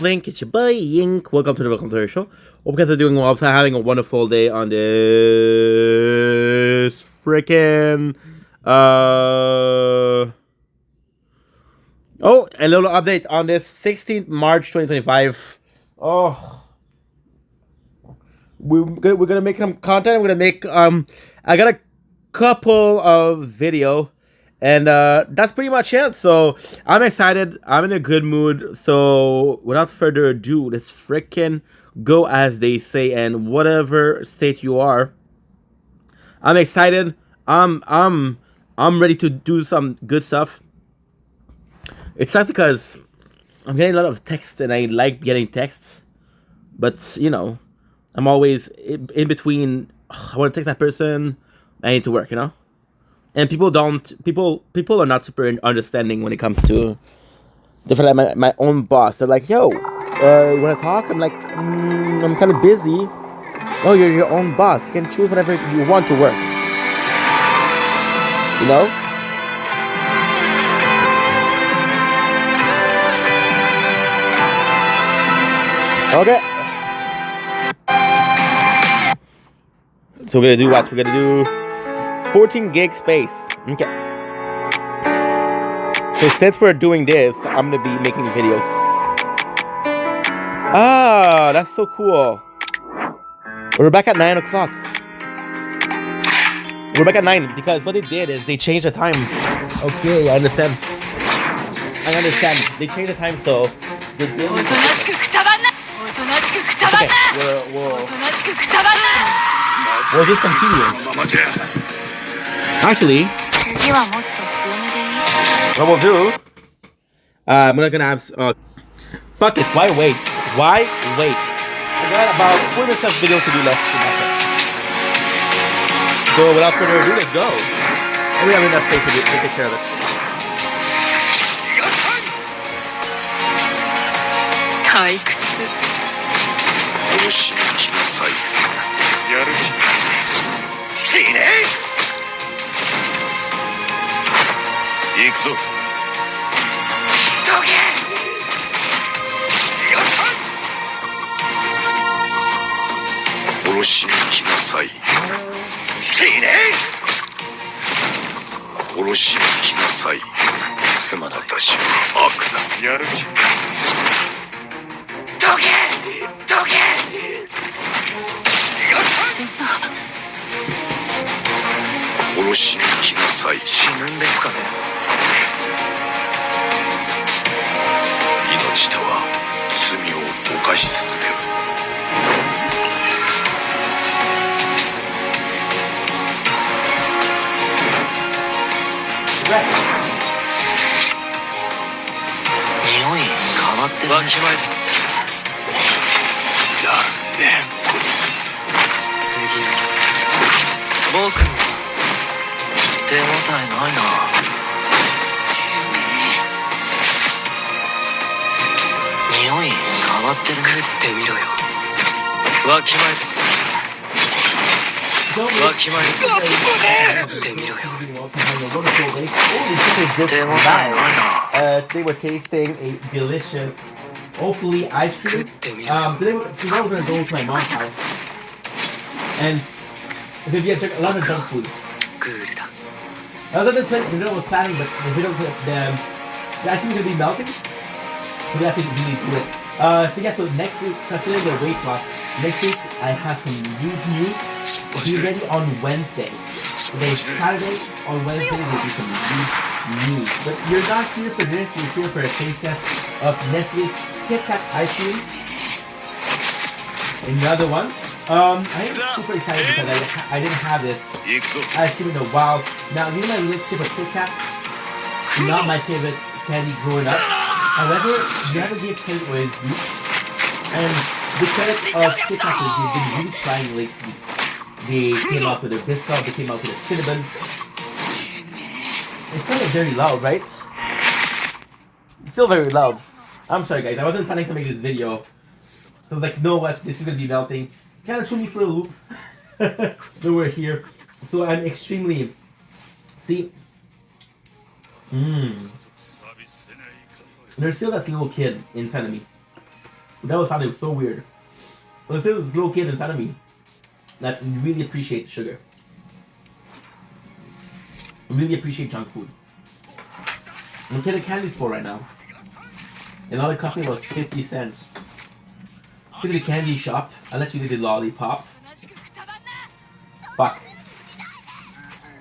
Flink, it's your boy Yink. Welcome to the show. Hope you guys are doing well. I'm having a wonderful day on this freaking oh, a little update on this 16th March 2025. Oh, we're gonna make some content. We're gonna make I got a couple of video. And that's pretty much it. So I'm excited. I'm in a good mood. So without further ado, let's freaking go, as they say. And whatever state you are, I'm excited. I'm ready to do some good stuff. It's not because I'm getting a lot of texts and I like getting texts, but you know, I'm always in between. I want to text that person. I need to work, you know. And people are not super understanding when it comes to different, like my own boss. They're like, yo, you want to talk? I'm like, I'm kind of busy. Oh, you're your own boss. You can choose whatever you want to work. You know? Okay. So we're going to do what? We're going to do 14 gig space. Okay. So since we're doing this, I'm gonna be making videos. Ah, that's so cool. We're back at 9 o'clock. We're back at 9 because what they did is they changed the time. Okay, I understand. They changed the time, so they did. Okay, we'll just continue. Actually, what we'll do, I'm gonna have, fuck it, why wait? I got about 4 minutes of video to do left. So without further ado, let's go. And we have enough space to take care of it. Today we're tasting a delicious, hopefully, ice cream. Today we're going to go to my mom's house, and it's going to be a lot of junk food. That was the video was planning, but the ice cream is going to be melting, so we have to really do it. So yeah, so next week, considering the weight loss, next week I have some huge news. Be ready on Wednesday. Today Saturday, on Wednesday there will be some huge news. But you're not here for this, you're here for a taste test of Nestle Kit Kat ice cream. Another one. I am super excited because I didn't have this ice cream in a while. Now, you know my relationship with Kit Kat, not my favorite candy growing up. However, never gave candy away as deep. And the credit of Kit Kat is they've been really trying lately. They came out with a biscuit, they came out with a cinnamon. It's kind of very loud, right? It's still very loud. I'm sorry guys, I wasn't planning to make this video. So I was like, no what, this is gonna be melting. Kind of threw me for a loop. But we're here. So I'm extremely... See? There's still that little kid inside of me. That was sounding so weird. But there's this little kid inside of me that really appreciates sugar. Really appreciate junk food. I'm getting a candy store right now. And all it cost me was 50 cents. Go to the candy shop. I'll let you get the lollipop. Fuck.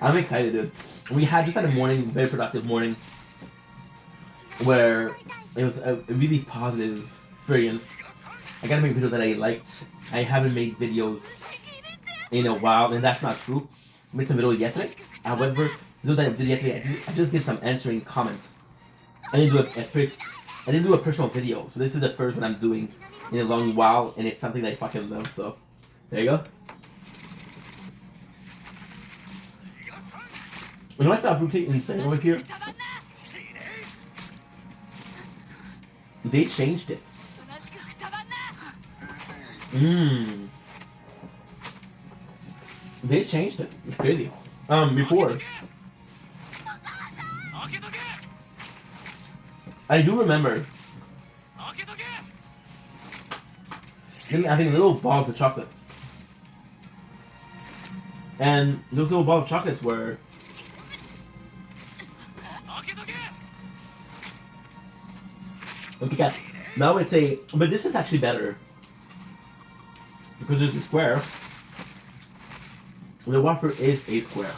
I'm excited, dude. We had just had a morning, very productive morning, where it was a really positive experience. I gotta make videos that I liked. I haven't made videos in a while, and that's not true. I made some videos yesterday. However, the video that I did yesterday, I just did some answering comments. I didn't do a personal video, so this is the first one I'm doing in a long while, and it's something that I fucking love. So there you go. You know what sounds really insane over here? They changed it. They changed it. It's crazy. Before. I do remember having little balls of chocolate. And those little balls of chocolates were okay, now it's a, but this is actually better because it's a square. The wafer is a square.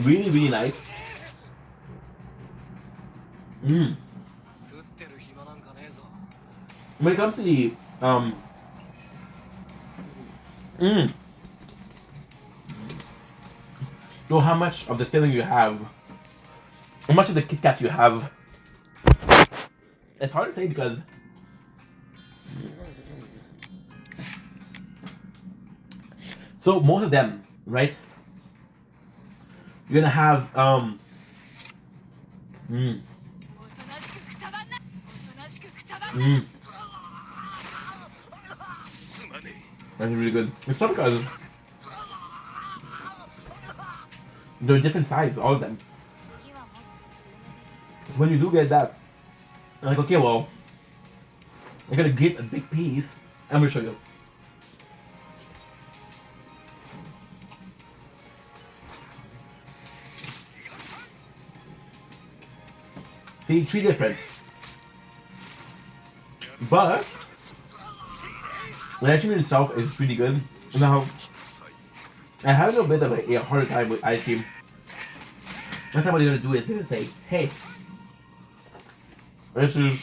Really, really nice. When it comes to the so how much of the filling you have, how much of the Kit Kat you have, it's hard to say because so most of them, right? You're gonna have That's really good. It's not because they're different sizes, all of them. When you do get that, I'm like, okay, well, I gotta get a big piece. I'm gonna show you. See, 3 different. But the ice cream itself is pretty good. Now, I have a little bit of a harder time with ice cream. Next time what you're gonna do is you're gonna say, hey, this is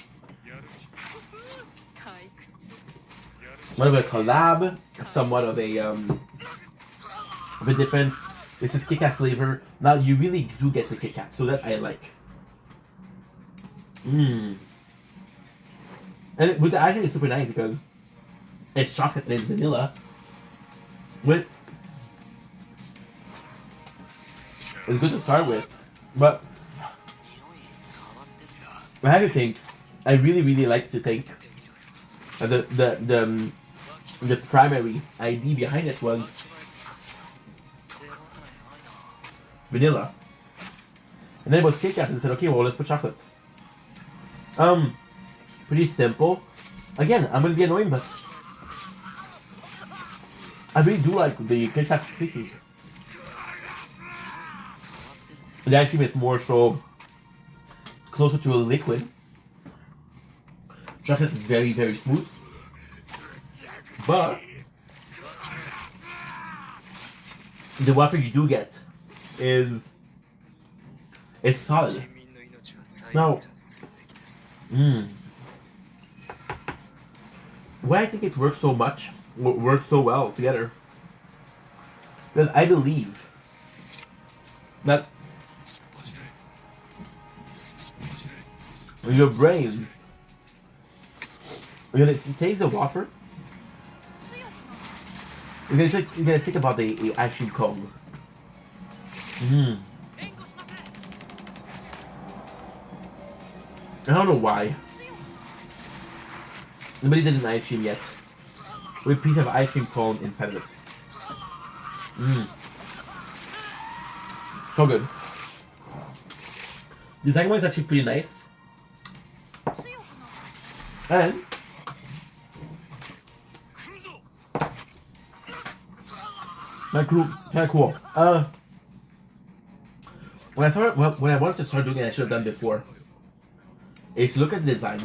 somewhat of a collab, somewhat of a different. This is Kit Kat flavor. Now you really do get the Kit Kat, so that I like. And with the ice cream, it's super nice because it's chocolate and vanilla. With it's good to start with, but I have to think. I really like to think the primary idea behind it was vanilla, and then it was Kit Kat, and they said, okay, well, let's put chocolate. Pretty simple. Again, I'm gonna be annoying, but I really do like the Kit Kat pieces. The ice cream is more so closer to a liquid. Chocolate is very smooth, but the wafer you do get is solid. Now, why I think it works so well together, because I believe that your brain, when it takes a wafer, you're gonna think about the ice cream cone. I don't know why. Nobody did an ice cream yet with a piece of ice cream cone inside of it. So good. second one is actually pretty nice. And kind of cool. When I wanted to start doing it, I should have done before. Is look at the design.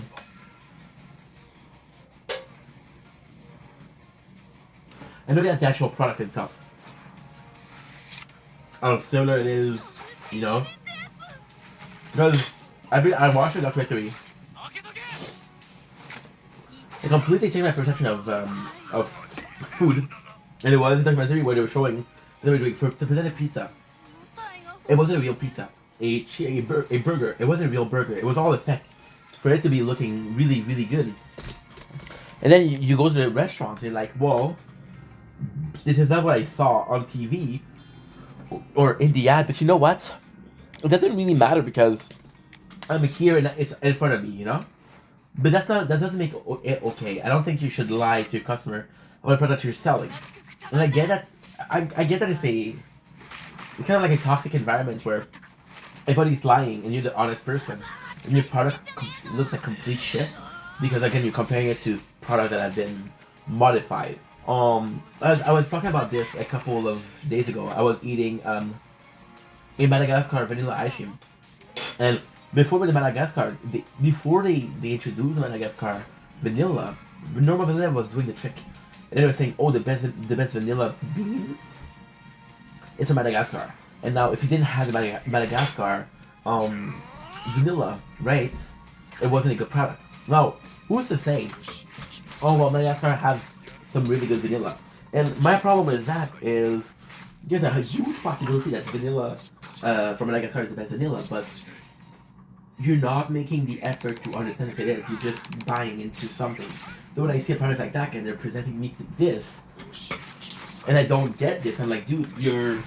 And look at the actual product itself. How similar it is, you know. Because I watched a documentary. It completely changed my perception of food. And it was a documentary where they were showing they were doing to present a pizza. It wasn't a real pizza. A burger. It wasn't a real burger. It was all effects for it to be looking really, really good. And then you go to the restaurant and you're like, well, this is not what I saw on TV or in the ad. But you know what? It doesn't really matter because I'm here and it's in front of me, you know? But that doesn't make it okay. I don't think you should lie to your customer about a product you're selling. And I get that. I get that it's kind of like a toxic environment where everybody's lying and you're the honest person and your product looks like complete shit because again you're comparing it to products that have been modified. I was talking about this a couple of days ago. I was eating a Madagascar vanilla ice cream, and before they introduced the Madagascar vanilla, normal vanilla was doing the trick, and they were saying, oh, the best vanilla beans, it's a Madagascar. And now if you didn't have the Madagascar vanilla, right, it wasn't a good product. Now, who's to say, oh well, Madagascar has some really good vanilla? And my problem with that is there's a huge possibility that vanilla from Madagascar is the best vanilla, but you're not making the effort to understand if it is. You're just buying into something. So when I see a product like that and they're presenting me this, and I don't get this, I'm like, dude, you're...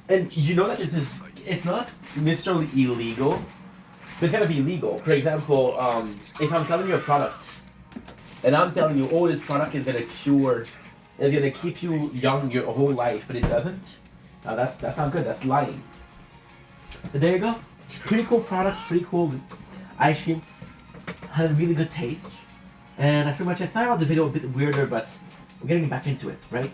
And you know that it's not necessarily illegal, but it's kind of illegal. For example, if I'm selling you a product, and I'm telling you, oh, this product is gonna cure, it's gonna keep you young your whole life, but it doesn't, that's not good, that's lying. But there you go. Pretty cool product, pretty cool ice cream, had a really good taste, and that's pretty much it. Sorry about the video a bit weirder, but we're getting back into it, right?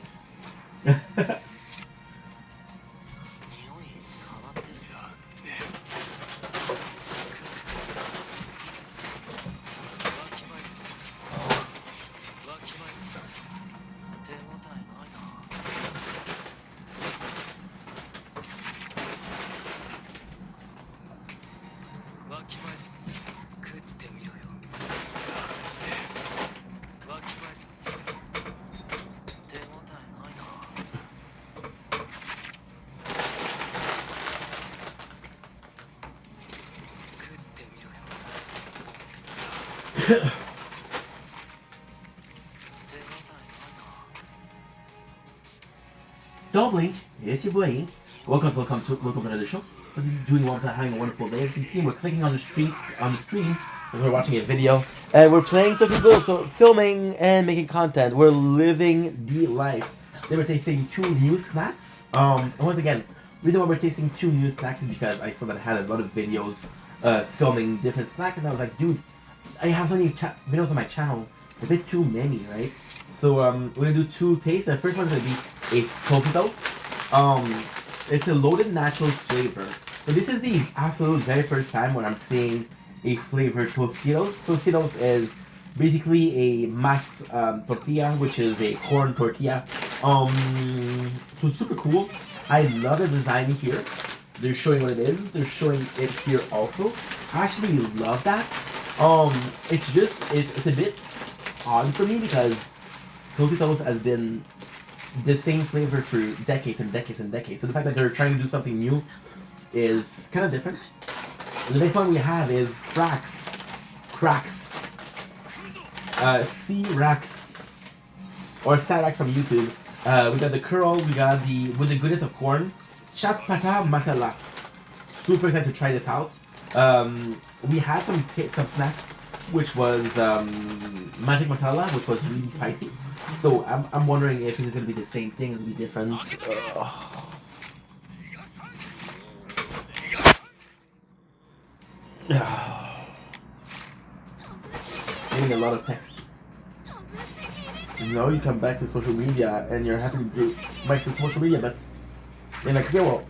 Don't blink, it's your boy Ink. Welcome to another show. We're doing well, having a wonderful day. As you can see, we're clicking on the stream as we're watching a video, and we're playing Tokyo Ghoul, so filming and making content. We're living the life. They were tasting 2 new snacks. And once again, the reason why we're tasting 2 new snacks is because I saw that I had a lot of videos filming different snacks, and I was like, dude, I have so many videos on my channel, a bit too many, right? So we're gonna do 2 tastes. The first one's gonna be a Tokitos. It's a loaded natural flavor. So this is the absolute very first time when I'm seeing a flavored Tostitos. Tostitos is basically a mass tortilla, which is a corn tortilla. So super cool. I love the design here. They're showing what it is. They're showing it here also. I actually love that. It's a bit odd for me because Tostitos has been the same flavor for decades and decades and decades. So the fact that they're trying to do something new is kind of different. And the next one we have is Cracks. C-Rax. Or Sarax from YouTube. We got the curl, we got the, with the goodness of corn, Chat Pata Masala. Super excited to try this out. We had some snacks, which was Magic Masala, which was really spicy. So I'm wondering if this is going to be the same thing, it'll be different. Getting a lot of text. Now you come back to social media and you're happy to go back to social media, but you're like, okay, well,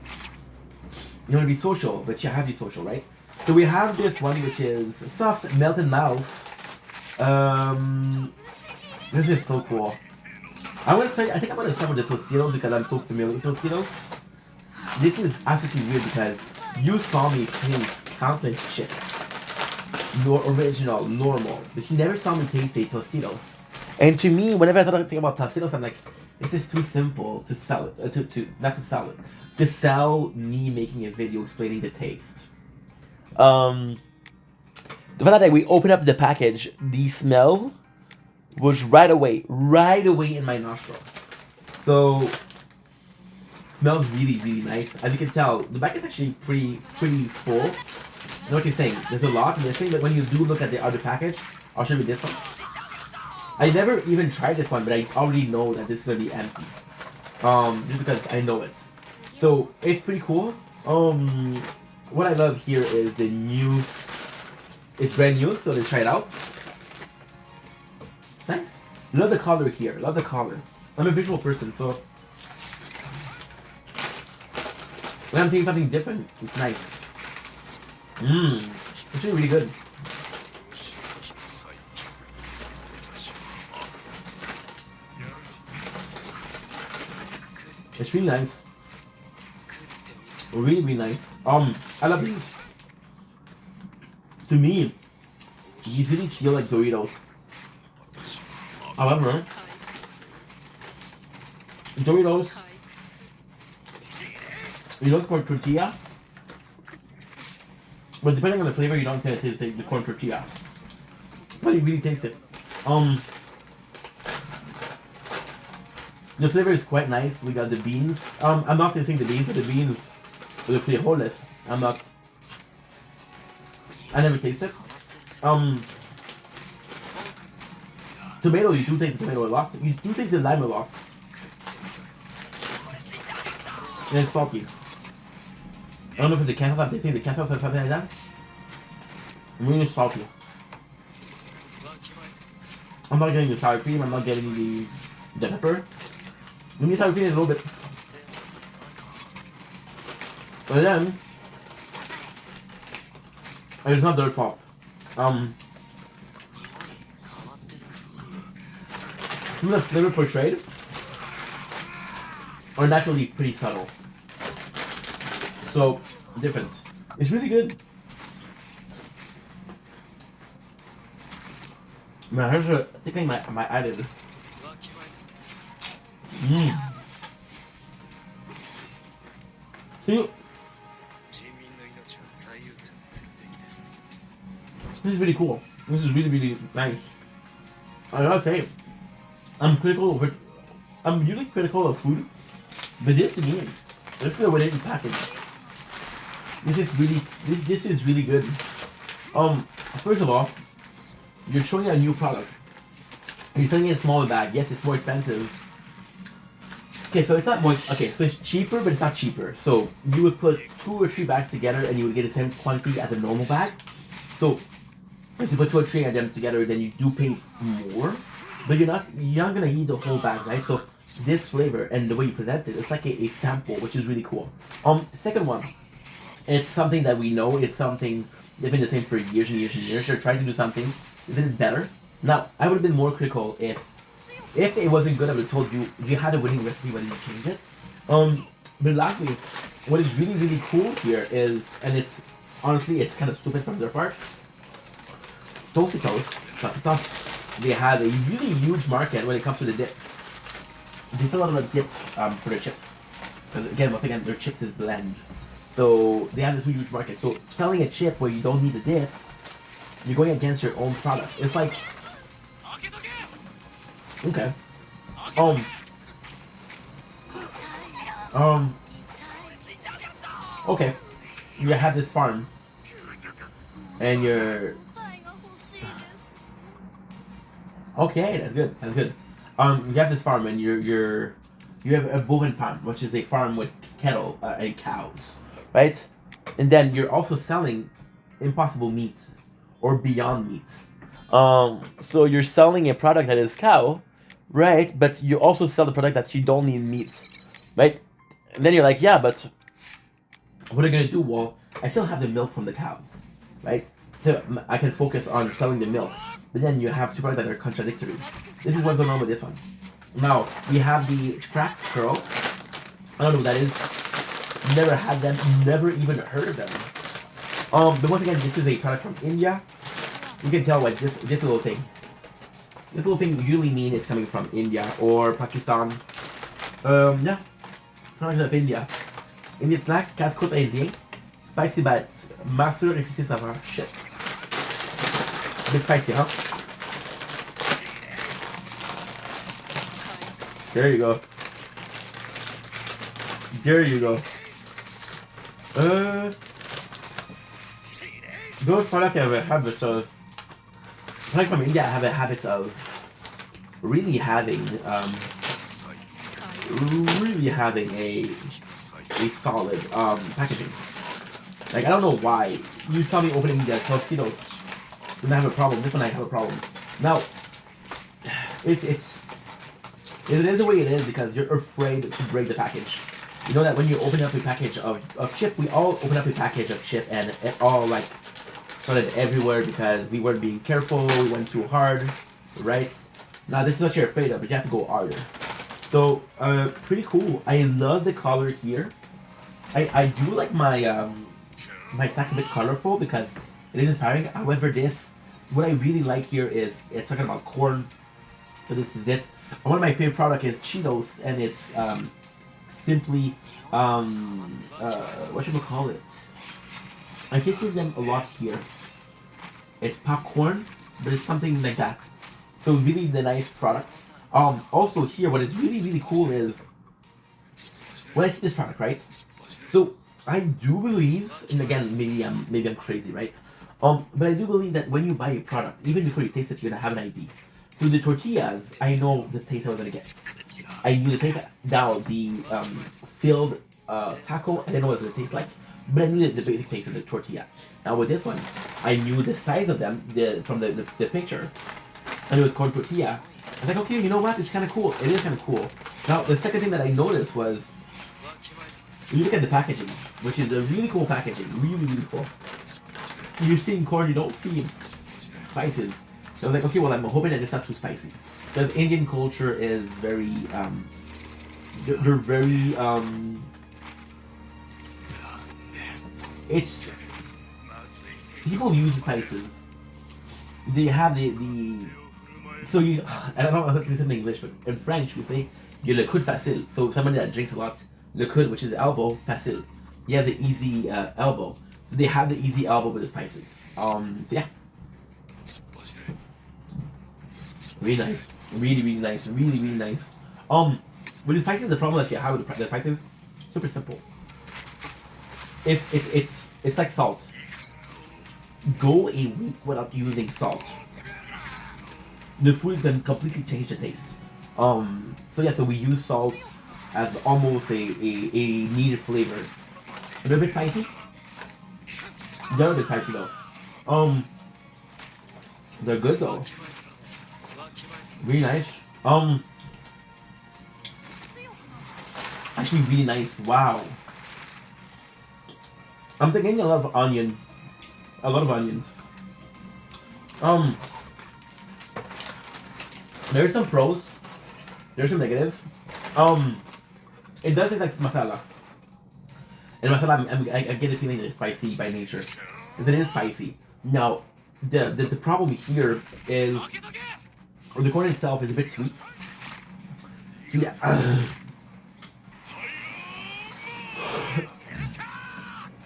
you want to be social, but you have to be social, right? So we have this one which is soft melted mouth. This is so cool. I think I'm gonna start with the Tostitos because I'm so familiar with Tostitos. This is absolutely weird because you saw me taste countless chips. Original, normal. But you never saw me taste a Tostitos. And to me, whenever I start thinking about Tostitos, I'm like, this is too simple to sell it. Not to sell it. To sell me making a video explaining the taste. The fact that we opened up the package, the smell was right away in my nostril. So smells really, really nice. As you can tell, the bag is actually pretty full. I know what you're saying. There's a lot missing, but when you do look at the other package, I'll show you this one. I never even tried this one, but I already know that this is gonna be empty. Just because I know it. So it's pretty cool. What I love here is the new. It's brand new, so let's try it out. Nice. Love the color here. Love the color. I'm a visual person, so when I'm seeing something different, it's nice. It's really good. It's really nice. Really, really nice. I love these. To me, these really feel like Doritos. However, Doritos, you don't call tortilla, but depending on the flavor, you don't taste the corn tortilla. But you really taste it. The flavor is quite nice. We got the beans. I'm not tasting the beans, but the beans, the frijoles. I never tasted. Tomato, you do taste the tomato a lot. You do taste the lime a lot. And it's salty. I don't know if it's the ketchup I'm tasting, the ketchup or something like that. Really salty. I'm not getting the sour cream, I'm not getting the pepper. Give me sour cream a little bit. But then, it's not their fault. Some of the flavor portrayed are naturally pretty subtle. So, different. It's really good. Man, here's a tickling my eyelid. See? This is really cool. This is really, really nice. I gotta say, I'm usually critical of food, but this to me, this is a winning package. This is really good. First of all, you're showing a new product. You're selling a smaller bag. Yes, it's more expensive. Okay, so it's not more. Okay, so it's cheaper, but it's not cheaper. So you would put 2 or 3 bags together, and you would get the same quantity as a normal bag. So if you put 2 or 3 of them together, then you do pay more, but you're not gonna eat the whole bag, right? So this flavor and the way you present it, it's like a sample, which is really cool. Second one, it's something that we know. It's something they've been the same for years and years and years. They're trying to do something a little better. Now, I would have been more critical if it wasn't good. I would have told you if you had a winning recipe, why didn't you change it? But lastly, what is really, really cool here is, and it's honestly, it's kind of stupid from their part. Tostitos, they have a really huge market when it comes to the dip. They sell a lot of dip for their chips. Because once again, their chips is blend. So they have this huge market. So selling a chip where you don't need the dip, you're going against your own product. It's like, okay. Okay. You have this farm, and you're. Okay, that's good. That's good. You have this farm, and you have a bovine farm, which is a farm with cattle and cows, right? And then you're also selling Impossible Meat or Beyond Meat. So you're selling a product that is cow, right? But you also sell the product that you don't need meat, right? And then you're like, yeah, but what are you gonna do? Well, I still have the milk from the cow, right? So I can focus on selling the milk. But then you have two products that are contradictory. This is what's going on with this one. Now we have the cracked pearl. I don't know what that is. Never had them. Never even heard of them. But once again, this is a product from India. You can tell like this little thing. This little thing usually means it's coming from India or Pakistan. Yeah, product of India. Indian snack, casse-croûte indien, spicy bat, massure épicé saveur. Shit. A bit spicy, huh? There you go. There you go. Those products have a habit of, like from India, have a habit of really having a solid packaging. Like I don't know why. You saw me opening the Tostitos. Didn't have a problem. This one I have a problem. Now it is the way it is because you're afraid to break the package. You know that when you open up a package of chip, we all open up a package of chip and it all like started everywhere because we weren't being careful, we went too hard, right? Now this is what you're afraid of, but you have to go harder. So pretty cool. I love the color here. I do like my my snack a bit colorful because it is inspiring. However, what I really like here is it's talking about corn. So this is it. One of my favorite products is Cheetos, and it's simply what should we call it? I can see them a lot here. It's popcorn, but it's something like that. So really the nice product. Also here, what is really cool is when I see this product, right? So I do believe, and again, maybe I'm crazy, right? But I do believe that when you buy a product, even before you taste it, you're gonna have an idea. So the tortillas, I know the taste I was gonna get. I knew the taste. Now the filled taco, I didn't know what it was gonna taste like, but I knew the basic taste of the tortilla. Now with this one, I knew the size of them from the picture, and it was corn tortilla. I was like, okay, you know what? It's kind of cool. It is kind of cool. Now the second thing that I noticed was, you look at the packaging, which is a really cool packaging, really cool. You're seeing corn, you don't see spices. So I was like, okay, well, I'm hoping that it's not too spicy. Because Indian culture is very, they're very, it's, people use spices. They have so you, I don't know how to say it in English, but in French we say, "Il le coude facile." So somebody that drinks a lot, le coude, which is the elbow, facile. He has an easy elbow. So they have the easy elbow with the spices. So yeah. Really nice. Really nice. Really nice. With the spices, the problem that you have with the spices, super simple. It's like salt. Go a week without using salt. The food can completely change the taste. So yeah, so we use salt as almost a needed flavor. A little bit spicy. They're a bit spicy though. They're good though. Really nice. Actually really nice. Wow. I'm thinking a lot of onion. A lot of onions. There's some pros. There's some negatives. It does taste like masala. And masala, I get the feeling that it's spicy by nature. Because it is spicy. Now, the problem here is the corn itself is a bit sweet. Yeah.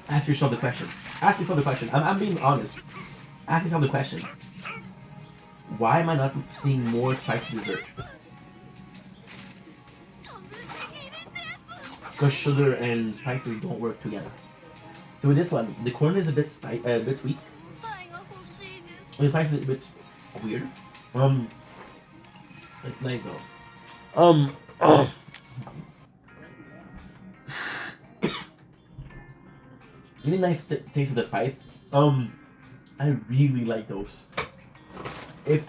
Ask yourself the question. Ask yourself the question. I'm being honest. Ask yourself the question. Why am I not seeing more spicy dessert? Because sugar and spices don't work together. So with this one, the corn is a bit sweet. The spice is a bit weird. It's nice though. Really nice taste of the spice. I really like those. If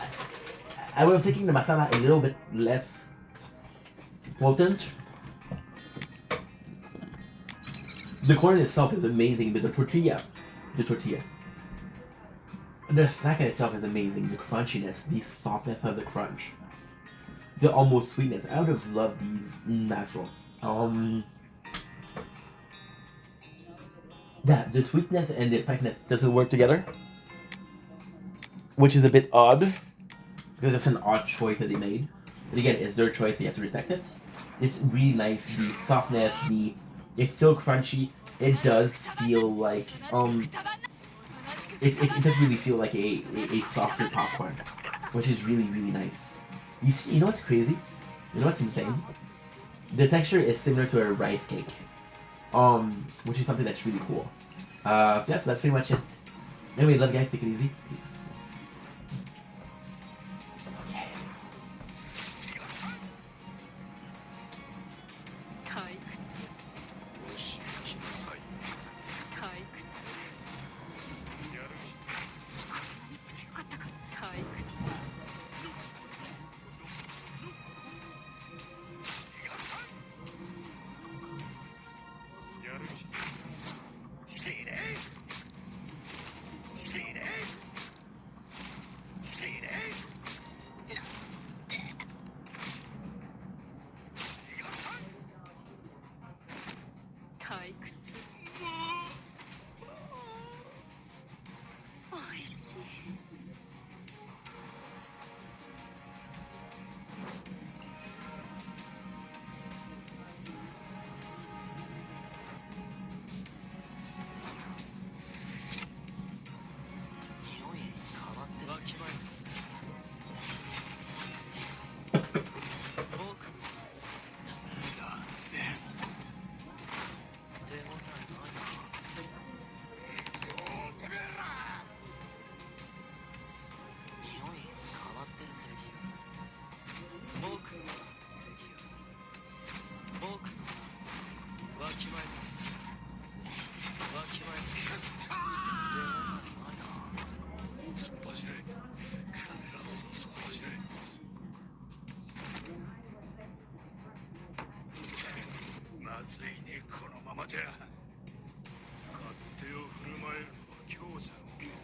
I was thinking the masala a little bit less potent, the corn itself is amazing, but the snack in itself is amazing. The crunchiness, the softness of the crunch, the almost sweetness. I would have loved these natural. That the sweetness and the spiciness doesn't work together, which is a bit odd because it's an odd choice that they made. But again, it's their choice, so you have to respect it. It's really nice. The softness, it's still crunchy. It does feel like it does really feel like a softer popcorn, which is really really nice. You know what's crazy? You know what's insane? The texture is similar to a rice cake, which is something that's really cool. So yeah, so that's pretty much it. Anyway, love you guys. Take it easy. Peace. Okay. 退屈。おいしい。匂い変わってわきまえ。まずいね、このままじゃ。勝手を振る舞えるのは強者の権利だ。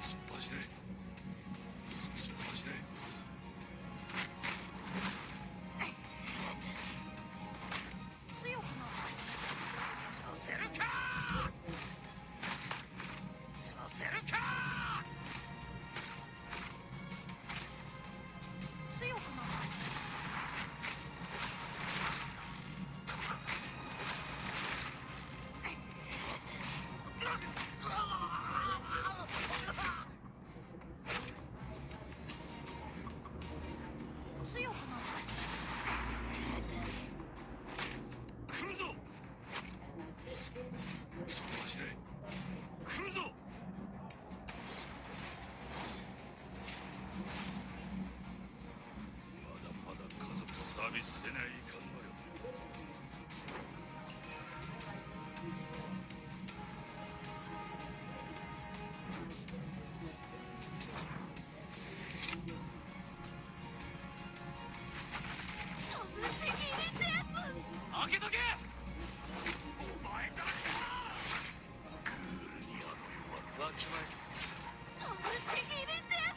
突っ走れ。突っ走れ。強くなさせるか。せないかんのよ。開けとけ。お前だけだ。クールにあの世はわきまえ。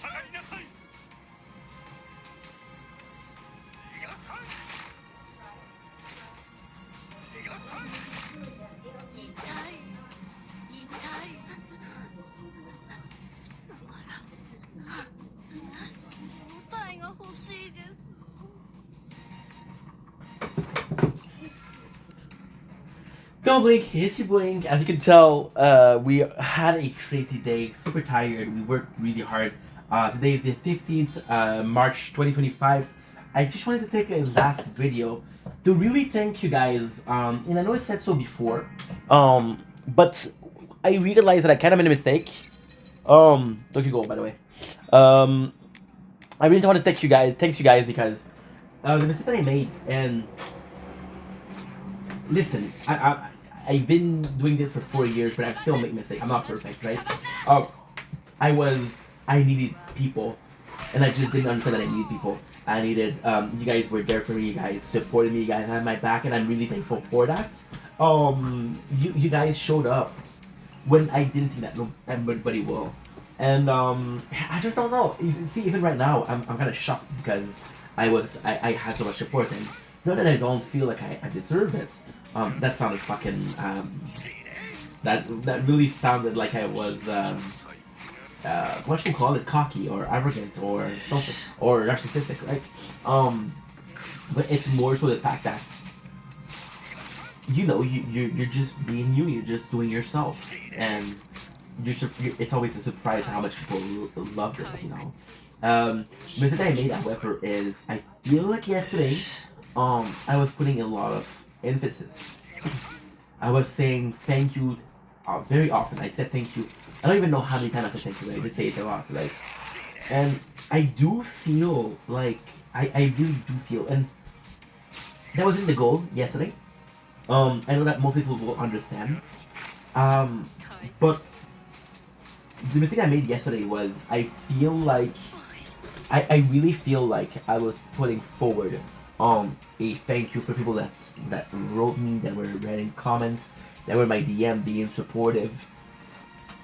下がりなさい。逃がさん。痛い状態が欲しいです。 Don't blink, yes you blink. As you can tell, we had a crazy day, super tired, we worked really hard. Today is the 15th March 2025. I just wanted to take a last video to really thank you guys. And I know I said so before, but I realized that I kind of made a mistake. Don't you go, by the way. I really want to thank you guys. Thanks you guys because the mistake that I made and listen, I've been doing this for 4 years, but I still make mistakes. I'm not perfect, right? Um, I was I needed people, and I just didn't understand that I needed people. I needed you guys were there for me. You guys supported me. You guys had my back, and I'm really thankful for that. You guys showed up when I didn't think that nobody will, and I just don't know. See, even right now, I'm kind of shocked because I had so much support, and not that I don't feel like I deserve it. That sounded fucking that really sounded like I was what should we call it, cocky or arrogant or something or narcissistic, right? But it's more so the fact that you're just being you, you're just doing yourself, and it's always a surprise how much people love this, you know. The mistake I made, however, is I feel like yesterday, I was putting a lot of emphasis. I was saying thank you very often. I said thank you. I don't even know how many times I said thank you. I did say it a lot, right? And I do feel like I really do feel, and that was in the goal yesterday. I know that most people will understand. Um, but the mistake I made yesterday was I feel like I really feel like I was putting forward a thank you for people that wrote me, that were writing comments, that were my DM being supportive.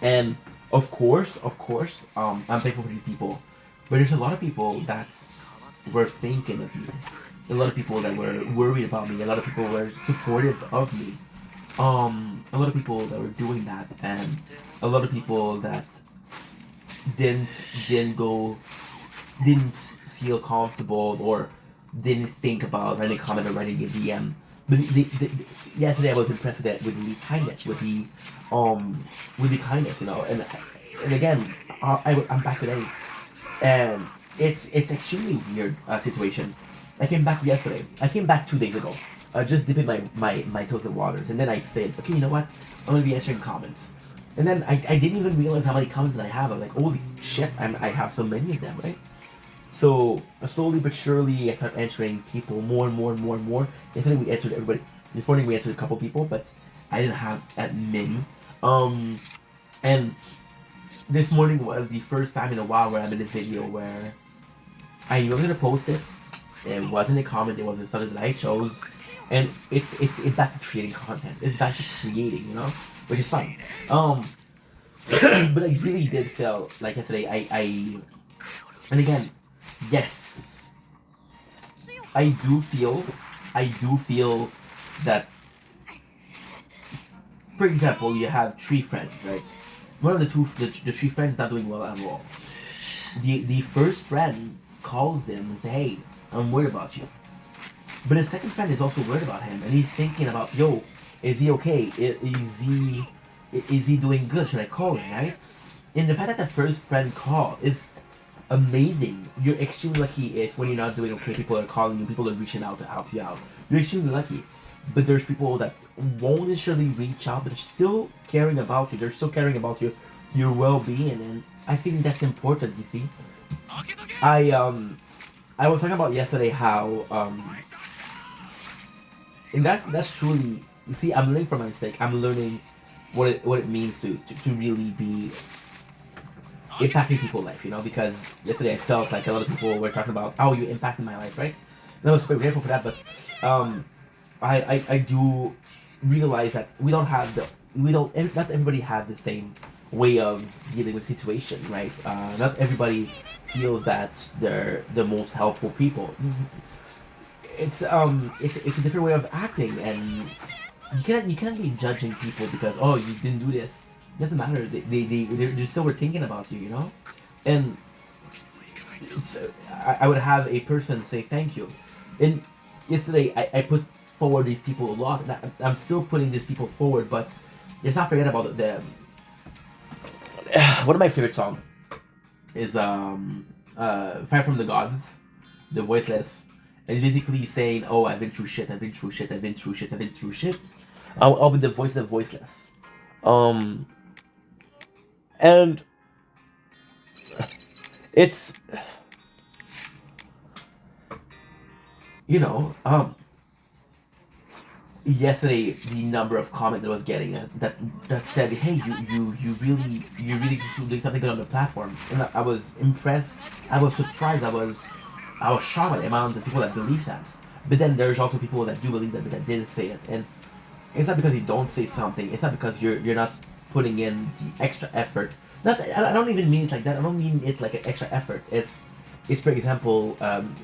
And of course, I'm thankful for these people. But there's a lot of people that were thinking of me. A lot of people that were worried about me. A lot of people were supportive of me. A lot of people that were doing that, and a lot of people that didn't didn't go didn't feel comfortable or didn't think about writing a comment or writing a DM. But yesterday I was impressed with the kindness, with the kindness, you know. And again, I'm back today, and it's extremely weird situation. I came back yesterday. I came back 2 days ago. Just dipping my toes in waters, and then I said, okay, you know what? I'm gonna be answering comments. And then I didn't even realize how many comments that I have. I'm like, holy shit, I have so many of them, right? So slowly but surely, I start answering people more and more and more and more. Yesterday we answered everybody. This morning we answered a couple people, but I didn't have that many. Um, and this morning was the first time in a while where I'm in a video where I was gonna post it. It wasn't a comment. It wasn't something that I chose. And it's back to creating content. It's back to creating, you know, which is fine. But I really did feel like yesterday. And again, yes, I do feel, I do feel that, for example, you have three friends, right? One of the three friends not doing well at all. The first friend calls him and say, "Hey, I'm worried about you." But his second friend is also worried about him, and he's thinking about, "Yo, is he okay? Is he doing good? Should I call him?" Right? And the fact that the first friend called is amazing. You're extremely lucky if when you're not doing okay, people are calling you, people are reaching out to help you out. You're extremely lucky. But there's people that won't necessarily reach out, but they're still caring about you. They're still caring about your well-being, and I think that's important. You see, I um I was talking about yesterday how and that's truly, you see, I'm learning from my mistake. I'm learning what it means to really be impacting people's life, you know, because yesterday I felt like a lot of people were talking about, oh, you impacted my life, right? And I was quite grateful for that, but um, I do realize that we don't, not everybody has the same way of dealing with situation, right? Not everybody feels that they're the most helpful people. It's a different way of acting, and you can't be judging people because, oh, you didn't do this. It doesn't matter. They still were thinking about you, you know. And I would have a person say thank you. And yesterday I put forward these people a lot, and I'm still putting these people forward. But let's not forget about the one of my favorite songs is Fire from the Gods, the Voiceless. And basically saying, "Oh, I've been through shit. I've been through shit. I've been through shit. I've been through shit." I'll be the voice of the voiceless. Um, and it's you know, yesterday the number of comments I was getting that said, "Hey, you really doing something good on the platform," and I was impressed. I was surprised. I was shocked at the amount of people that believe that. But then there's also people that do believe that, but that didn't say it. And it's not because you don't say something. It's not because you're not putting in the extra effort. Not I don't even mean it like that. I don't mean it like an extra effort. It's for example,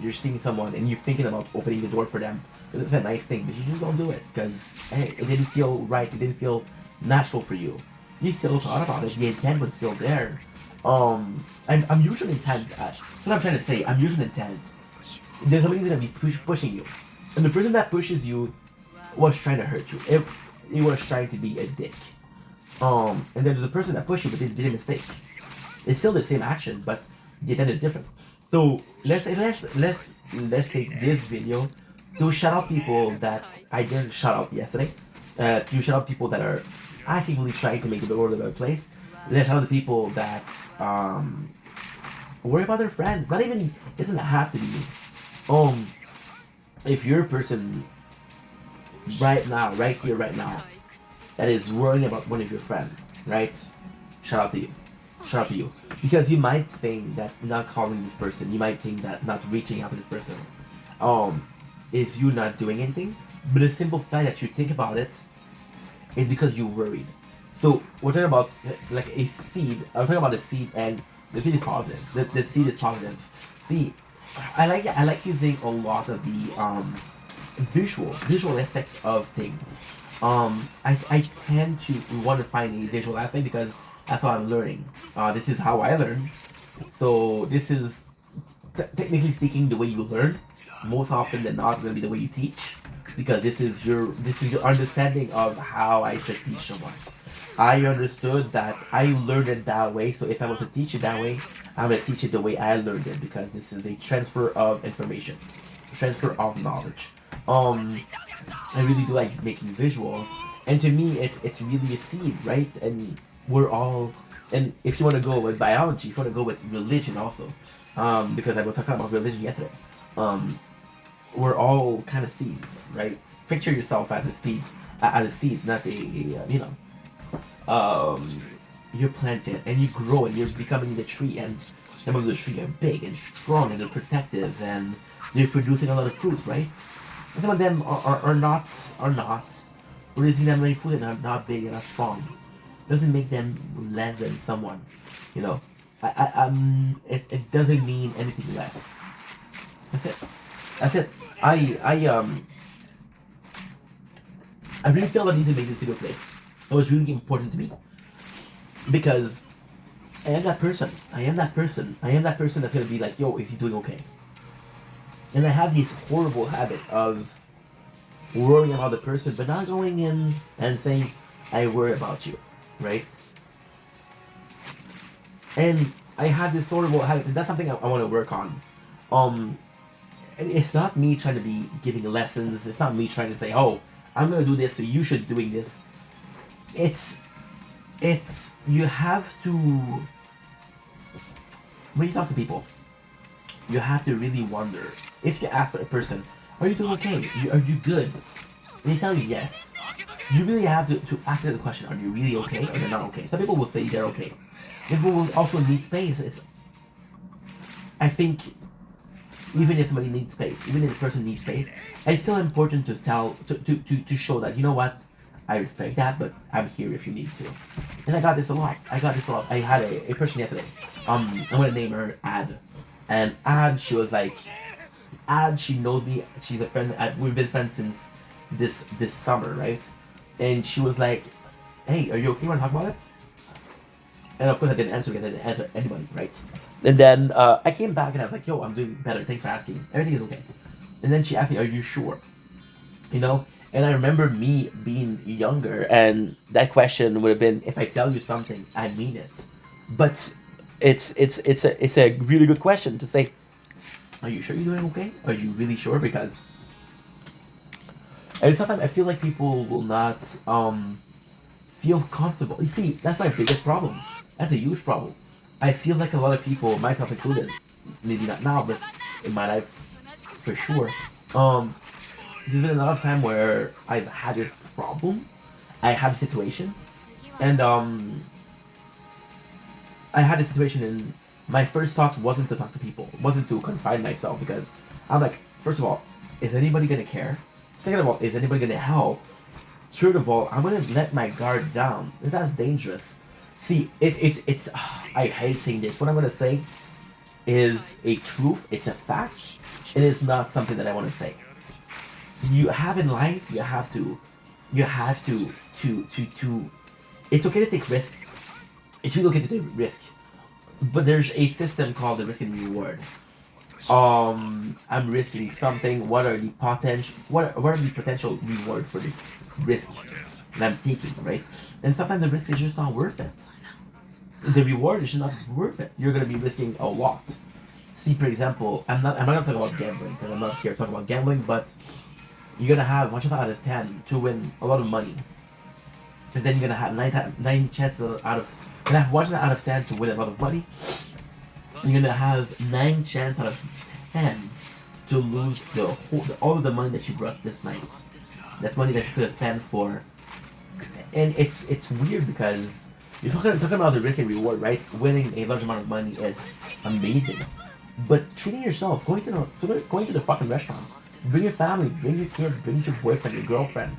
you're seeing someone and you're thinking about opening the door for them. It's a nice thing, but you just don't do it because hey, it didn't feel right. It didn't feel natural for you. You still thought about it. The intent was still there. I'm usually intent. That's what I'm trying to say. I'm usually intent. There's somebody gonna be pushing you, and the person that pushes you was trying to hurt you. It was trying to be a dick. And there's the person that pushed you, but they did a mistake. It's still the same action, but the intent is different. So let's take this video to shout out people that I didn't shout out yesterday. To shout out people that are actively trying to make the world a better place. Let's shout out the people that worry about their friends. Not even it doesn't have to be me. If you're a person right now, right here, right now, that is worrying about one of your friends, right? Shout out to you. Shout out to you. Because you might think that not calling this person, you might think that not reaching out to this person, is you not doing anything. But the simple fact that you think about it is because you're worried. So we're talking about like a seed. I'm talking about a seed, and the seed is positive. The seed is positive. See, I like using a lot of the visual aspect of things. I tend to want to find a visual aspect because that's what I'm learning. This is how I learn. So this is technically speaking the way you learn. Most often than not, going to be the way you teach because this is your understanding of how I should teach someone. I understood that I learned it that way. So if I want to teach it that way, I'm gonna teach it the way I learned it because this is a transfer of information, transfer of knowledge. Um, I really do like making visual, and to me, it's really a seed, right? And we're all, and if you want to go with biology, if you want to go with religion also, because I was talking about religion yesterday, um, we're all kind of seeds, right? Picture yourself as a seed, not um, you're planted and you grow and you're becoming the tree, and some of the trees are big and strong and they're protective and they're producing a lot of fruit, right? And some of them are not producing that many fruit and are not big and not strong. Doesn't make them less than someone, you know. It doesn't mean anything less. That's it. That's it. I really feel I need to make this video today. It was really important to me because I am that person. I am that person. I am that person that's gonna be like, yo, is he doing okay? And I have this horrible habit of worrying about the person, but not going in and saying, I worry about you, right? And I have this horrible habit, and that's something I want to work on. Um, and it's not me trying to be giving lessons. It's not me trying to say, oh, I'm gonna do this, so you should doing this. It's you have to when you talk to people, you have to really wonder. If you ask a person, are you doing okay? Are you good? And they tell you yes. You really have to ask them the question, are you really okay or you're not okay? Some people will say they're okay. People will also need space. I think even if somebody needs space, even if a person needs space, it's still important to to show that, you know what, I respect that, but I'm here if you need to. And I got this a lot. I had a person yesterday. I'm gonna name her Ad. And Ad, she was like, Ad, she knows me. She's a friend. We've been friends since this summer, right? And she was like, hey, are you okay? Want to talk about it? And of course I didn't answer because I didn't answer anybody, right? And then I came back and I was like, yo, I'm doing better. Thanks for asking. Everything is okay. And then she asked me, are you sure? You know? And I remember me being younger, and that question would have been, if I tell you something, I mean it. But it's a really good question to say, are you sure you're doing okay? Are you really sure? Because and sometimes I feel like people will not feel comfortable. You see, that's my biggest problem. That's a huge problem. I feel like a lot of people, myself included, maybe not now, but in my life for sure, Um, there's been a lot of time where I've had this problem. I had a situation, and I had a situation, and my first thought wasn't to talk to people, wasn't to confide myself, because I'm like, first of all, is anybody gonna care? Second of all, is anybody gonna help? Third of all, I'm gonna let my guard down. That's dangerous. See, it's. I hate saying this. What I'm gonna say is a truth. It's a fact. It is not something that I want to say. You have in life. You have to. It's okay to take risk. It's really okay to take risk. But there's a system called the risk and reward. I'm risking something. What are the potential reward for this risk that I'm taking, right? And sometimes the risk is just not worth it. The reward is just not worth it. You're gonna be risking a lot. See, for example, I'm not gonna talk about gambling because I'm not here to talk about gambling, but you're gonna have 1 shot out of 10 to win a lot of money, and then you're gonna have nine chances out of you're gonna have 1 shot out of 10 to win a lot of money. You're gonna have 9 chances out of 10 to lose all of the money that you brought this night. That money that you could have spent for, and it's weird because you're talking about the risk and reward, right? Winning a large amount of money is amazing, but treating yourself, going to the fucking restaurant, bring your family, bring your kids, bring your boyfriend, your girlfriend,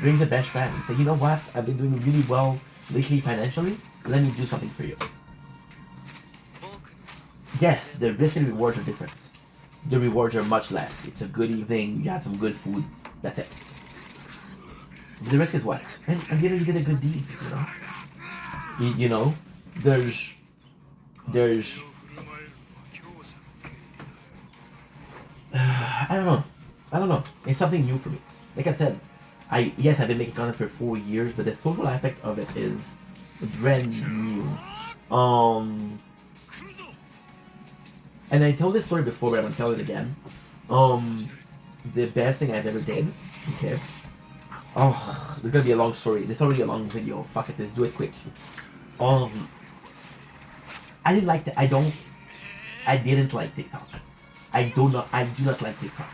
bring the best friend, and say, you know what? I've been doing really well lately financially. Let me do something for you. Yes, the risk and rewards are different. The rewards are much less. It's a good evening. You had some good food. That's it. The risk is what? And you did a good deed. You know, there's I don't know. I don't know. It's something new for me. Like I said, I've been making content for 4 years, but the social aspect of it is brand new. Um, and I told this story before, but I'm gonna tell it again. Um, the best thing I've ever did. Okay. Oh, this is gonna be a long story. This is already a long video. Fuck it, let's do it quick. Um, I didn't like the. I don't. I didn't like TikTok. I do not. I do not like TikTok.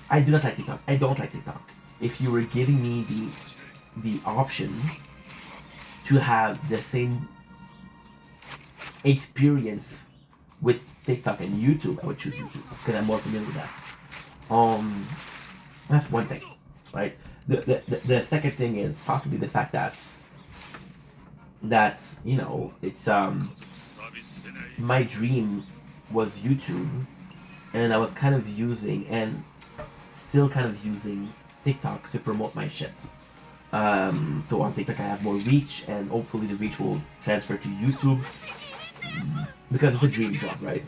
I do not like TikTok. I don't like TikTok. If you were giving me the option to have the same experience with TikTok and YouTube, I would choose YouTube because I'm more familiar with that. That's one thing, right? The second thing is possibly the fact that it's my dream was YouTube, and I was kind of using and still kind of using TikTok to promote my shit. So on TikTok I have more reach, and hopefully the reach will transfer to YouTube because it's a dream job, right?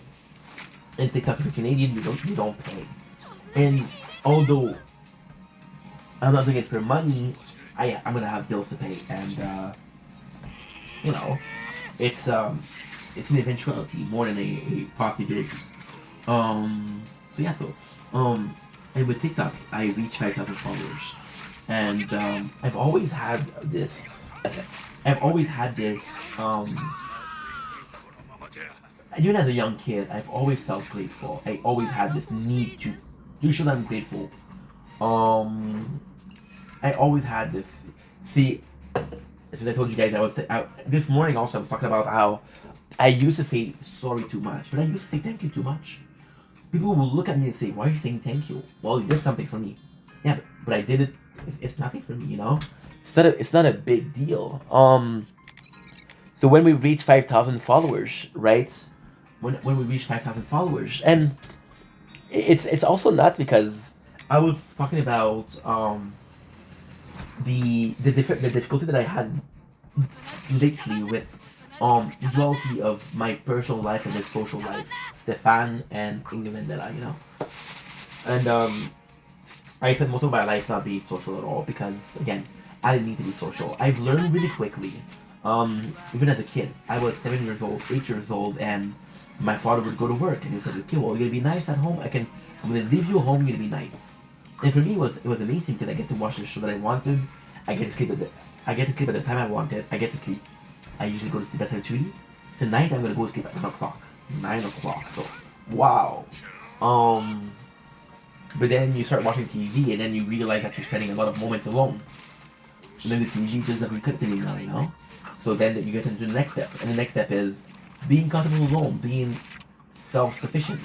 In TikTok, if you're Canadian, you don't pay. And although I'm not doing it for money, I'm gonna have bills to pay, and you know, it's an eventuality more than a possibility. So yeah, and with TikTok, I reached 5,000 followers, and I've always had this. I've always had this. Even as a young kid, I've always felt grateful. I always had this need to show that I'm grateful. Um, I always had this. See, as I told you guys, this morning also I was talking about how I used to say sorry too much, but I used to say thank you too much. People will look at me and say, "Why are you saying thank you?" Well, you did something for me. Yeah, but I did it. It's nothing for me. It's not a big deal. So when we reach 5,000 followers, right? When we reach 5,000 followers, and it's also nuts because I was talking about the difficulty that I had lately with duality of my personal life and the social life, Stefan and Ingrid, and I spent most of my life not being social at all because again I didn't need to be social. I've learned really quickly. Even as a kid, I was 7 years old, 8 years old, and my father would go to work and he said, "Okay, well, you're gonna be nice at home. I'm gonna leave you home. You're gonna be nice." And for me, it was amazing because I get to watch the show that I wanted. I get to sleep at the time I wanted. I get to sleep. I usually go to sleep at 7:30. Tonight I'm gonna go to sleep at 9 o'clock. 9 o'clock. So wow. Um, but then you start watching TV, and then you realize that you're spending a lot of moments alone. And then the TV doesn't reconnect anymore, you know? So then you get into the next step. And the next step is being comfortable alone, being self-sufficient,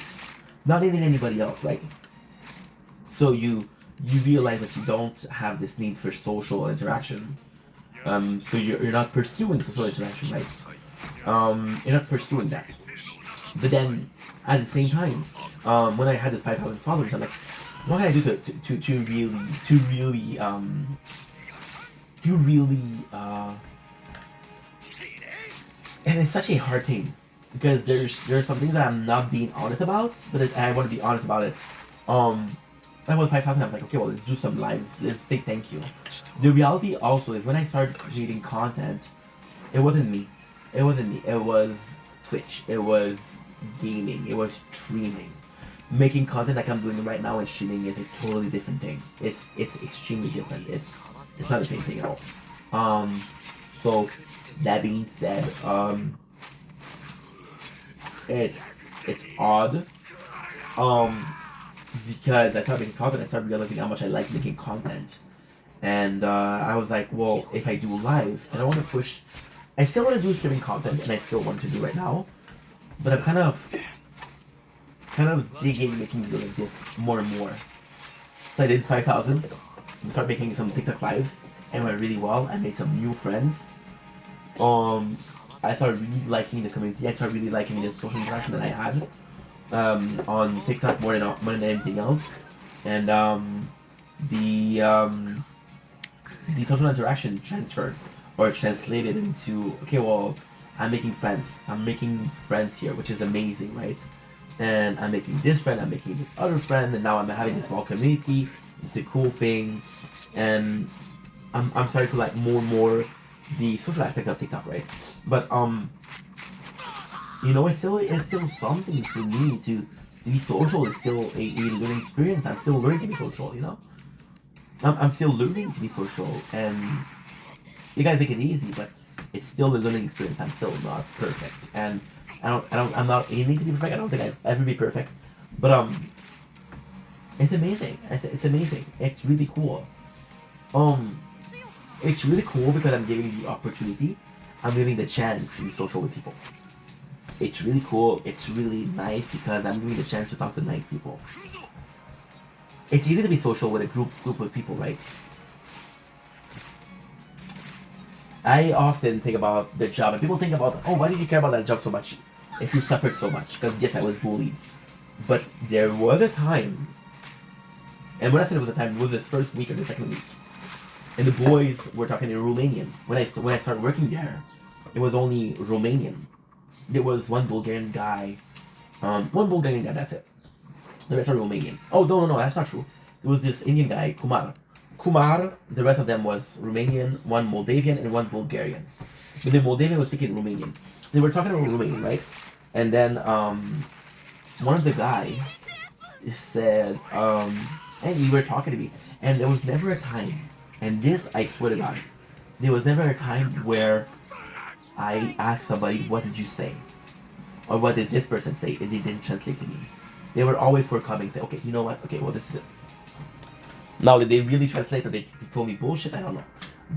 not needing anybody else, right? So you realize that you don't have this need for social interaction. So you're not pursuing social interaction, right? You're not pursuing that. But then at the same time, when I had the 5,000 followers, I'm like, what can I do to really and it's such a hard thing because there's some things that I'm not being honest about, but I want to be honest about it. When I was 5,000, I was like, okay, well, let's do some live. Let's say thank you. The reality also is when I started creating content, it wasn't me. It wasn't me. It was Twitch. It was gaming. It was streaming. Making content like I'm doing right now and streaming is a totally different thing. It's extremely different. It's not the same thing at all. So that being said, it's odd. Because I started making content, I started realizing how much I like making content, and I was like, well, if I do live, and I want to push, I still want to do streaming content, and I still want to do right now, but I'm kind of digging making videos like this more and more. So I did 5,000. I started making some TikTok live, and it went really well. I made some new friends. I started really liking the community. I started really liking the social interaction that I had on TikTok more than anything else, and the social interaction transferred or translated into okay, well, I'm making friends. I'm making friends here, which is amazing, right? And I'm making this friend. I'm making this other friend, and now I'm having this small community. It's a cool thing, and I'm starting to like more and more the social aspect of TikTok, right? But you know, it's still something for me to be social. It's still a learning experience. I'm still learning to be social. You know, I'm still learning to be social, and you guys make it easy, but it's still a learning experience. I'm still not perfect, and I'm not aiming to be perfect. I don't think I'll ever be perfect, but it's amazing. It's amazing. It's really cool. Um, it's really cool because I'm giving the opportunity. I'm giving the chance to be social with people. It's really cool. It's really nice because I'm giving the chance to talk to nice people. It's easy to be social with a group of people, right? I often think about the job, and people think about, oh, why did you care about that job so much? If you suffered so much, because yes, I was bullied, but there was a time, and when I said it was a time, it was the first week or the second week, and the boys were talking in Romanian. When I started working there, it was only Romanian. There was one Bulgarian guy, that's it. The rest are Romanian. Oh, no, that's not true. There was this Indian guy, Kumar, the rest of them was Romanian, one Moldavian, and one Bulgarian. But the Moldavian was speaking Romanian. They were talking about Romanian, right? And then one of the guys said, hey, you were talking to me. And there was never a time, and this I swear to God, there was never a time where I asked somebody, what did you say? Or what did this person say? And they didn't translate to me. They were always forthcoming, say, okay, you know what? Okay, well, this is it. Now, did they really translate or they told me bullshit? I don't know.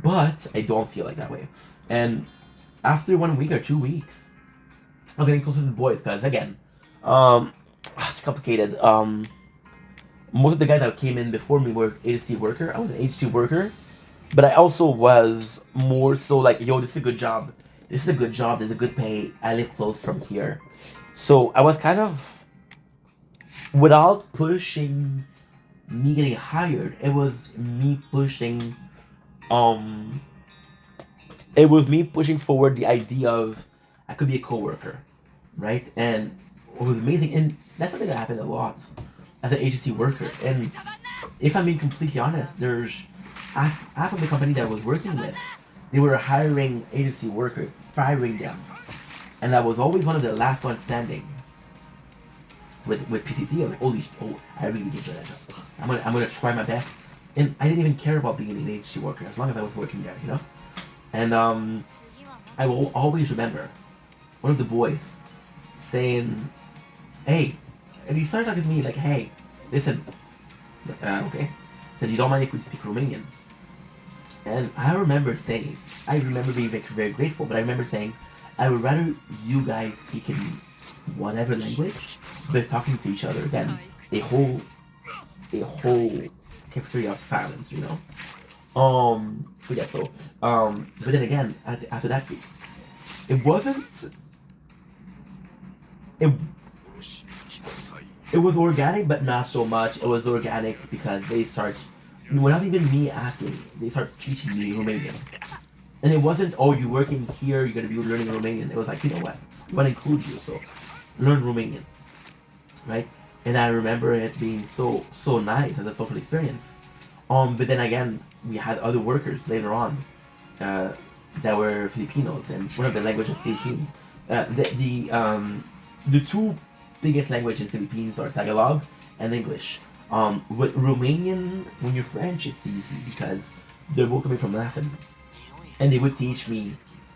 But I don't feel like that way. And after 1 week or 2 weeks, I'm getting closer to the boys because, again, it's complicated. Most of the guys that came in before me were agency worker. I was an agency worker, but I also was more so like, yo, this is a good job. This is a good job. There's a good pay. I live close from here. So I was kind of, without pushing me getting hired, it was me pushing, um, it was me pushing forward the idea of I could be a coworker, right? And it was amazing. And that's something that happened a lot as an agency worker. And if I'm being completely honest, there's half of the company that I was working with, they were hiring agency workers, firing them. And I was always one of the last ones standing with PCT. I was like, holy, oh, I really enjoy that job. I'm gonna try my best. And I didn't even care about being an agency worker as long as I was working there, you know? And I will always remember one of the boys saying, hey, And he started talking to me like, hey, listen, okay. He said, you don't mind if we speak Romanian? And I remember saying, I remember being very, very grateful, but I remember saying, I would rather you guys speak in whatever language, but talking to each other than a whole cafeteria of silence, you know? So yeah, so, but then again, after that, it wasn't, it, it was organic, but not so much. It was organic because they start, without even me asking, they start teaching me Romanian. And it wasn't, oh, you're working here, you're going to be learning Romanian. It was like, you know what, we want to include you, so learn Romanian, right? And I remember it being so nice as a social experience. But then again, we had other workers later on that were Filipinos, and one of the languages Philippines. The two biggest languages in Philippines are Tagalog and English. With Romanian, when you're French, it's easy because they're both coming from Latin, and they would teach me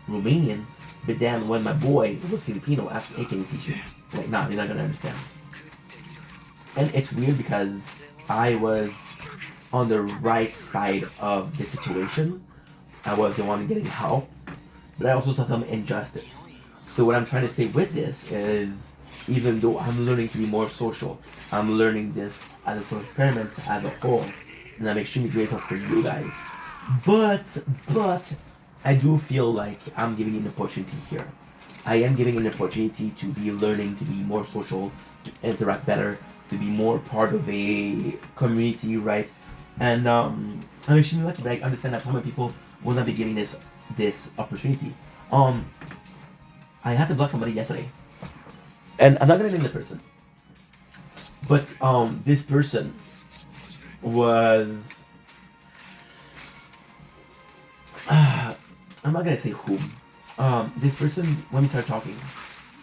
Romanian. But then when my boy was Filipino, asked, "Hey, can you teach me?" Like, nah, you're not gonna understand. And it's weird because I was on the right side of the situation. I was the one getting help, but I also saw some injustice. So what I'm trying to say with this is, even though I'm learning to be more social, I'm learning this as a social experiment as a whole, and I'm extremely grateful for you guys. But I do feel like I'm giving an opportunity here. I am giving an opportunity to be learning, to be more social, to interact better, to be more part of a community, right? And I'm extremely lucky, but I understand that some people will not be giving this opportunity. I had to block somebody yesterday, and I'm not gonna name the person, but this person was I'm not gonna say whom. This person, when we started talking,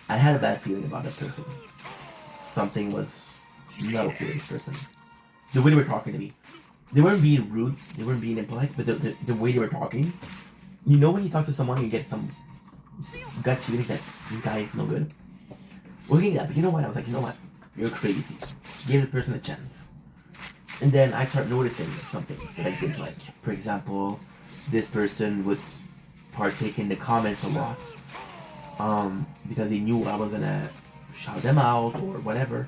I had a bad feeling about that person. Something was not okay with this person. The way they were talking to me, they weren't being rude, they weren't being impolite, but the way they were talking, you know, when you talk to someone, you get some gut feeling that this guy is no good. Looking at that, but you know what? I was like, you know what? You're crazy. Give the person a chance. And then I start noticing some things that I didn't like. For example, this person would partake in the comments a lot, because they knew I was gonna shout them out or whatever.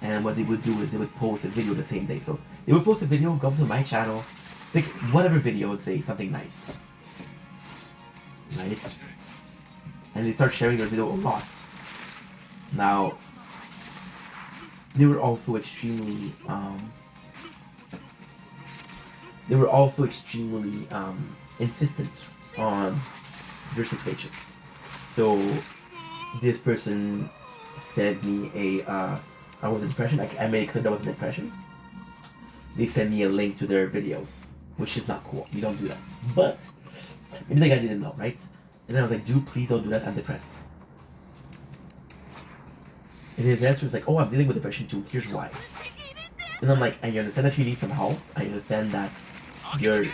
And what they would do is they would post a video the same day. So they would post a video, go to my channel, pick whatever video would say something nice, right? And they start sharing their video a lot. Now, they were also extremely insistent on their situation. So this person sent me I was in depression. I made it clear that I was in depression. They sent me a link to their videos, which is not cool. You don't do that. But maybe the guy didn't know, right? And then I was like, dude, please don't do that. I'm depressed. And his answer was like, oh, I'm dealing with depression too. Here's why. And I'm like, I understand that you need some help. I understand that you're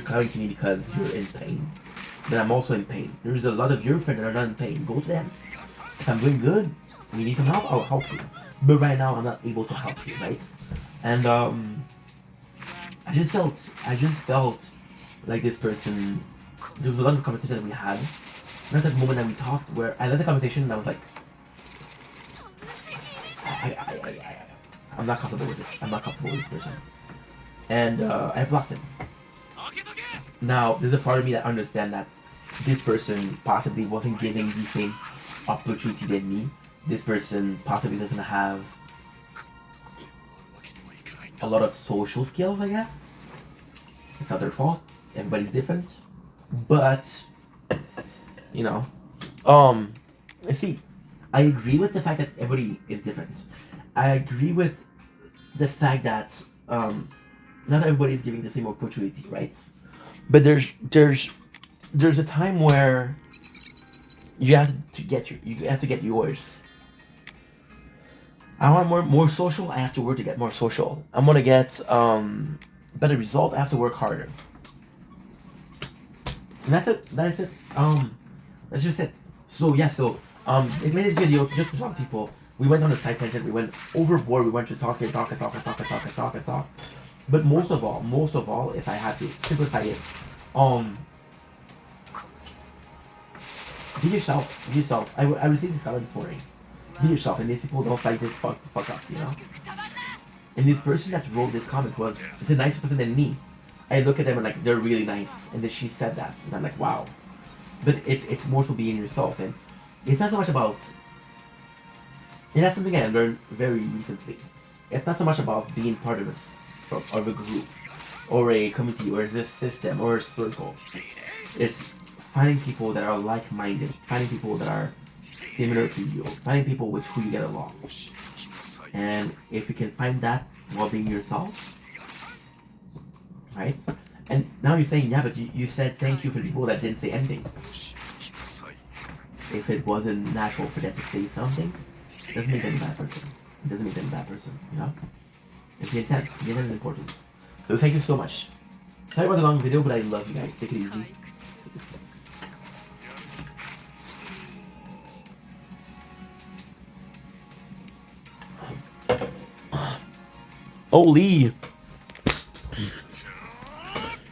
coming to me because you're in pain. But I'm also in pain. There's a lot of your friends that are not in pain. Go to them. If I'm doing good, and you need some help, I'll help you. But right now, I'm not able to help you, right? And I just felt like this person. There was a lot of conversation that we had. Not that moment that we talked where I left the conversation and I was like, I'm not comfortable with this. I'm not comfortable with this person. And I blocked him. Now, there's a part of me that understands that this person possibly wasn't given the same opportunity than me. This person possibly doesn't have a lot of social skills, I guess. It's not their fault. Everybody's different. But, you know, see, I agree with the fact that everybody is different. I agree with the fact that not everybody is giving the same opportunity, right? But there's a time where you have to get yours. I want more social. I have to work to get more social. I want to get better result. I have to work harder. And that's it. That is it. That's just it. So yeah. So it made this video just to show people We went on a side tangent. We went overboard. We went to talk. But most of all, if I had to simplify it, um, be yourself. Be yourself. I received this comment this morning. Be yourself, and if people don't like this, fuck up, you know. And this person that wrote this comment is a nicer person than me. I look at them and like they're really nice, and then she said that, and I'm like, wow. But it's more so being yourself, and it's not so much about. And that's something I learned very recently. It's not so much about being part of a group, or a community, or this system, or a circle. It's finding people that are like-minded, finding people that are similar to you, finding people with who you get along. And if you can find that while being yourself, right? And now you're saying, yeah, but you said thank you for the people that didn't say anything. If it wasn't natural for them to say something, it doesn't make them a bad person. It doesn't make them a bad person, you know? It's the intent. The intent is important. So thank you so much. Sorry about the long video, but I love you guys. Take it easy. Oh, Lee.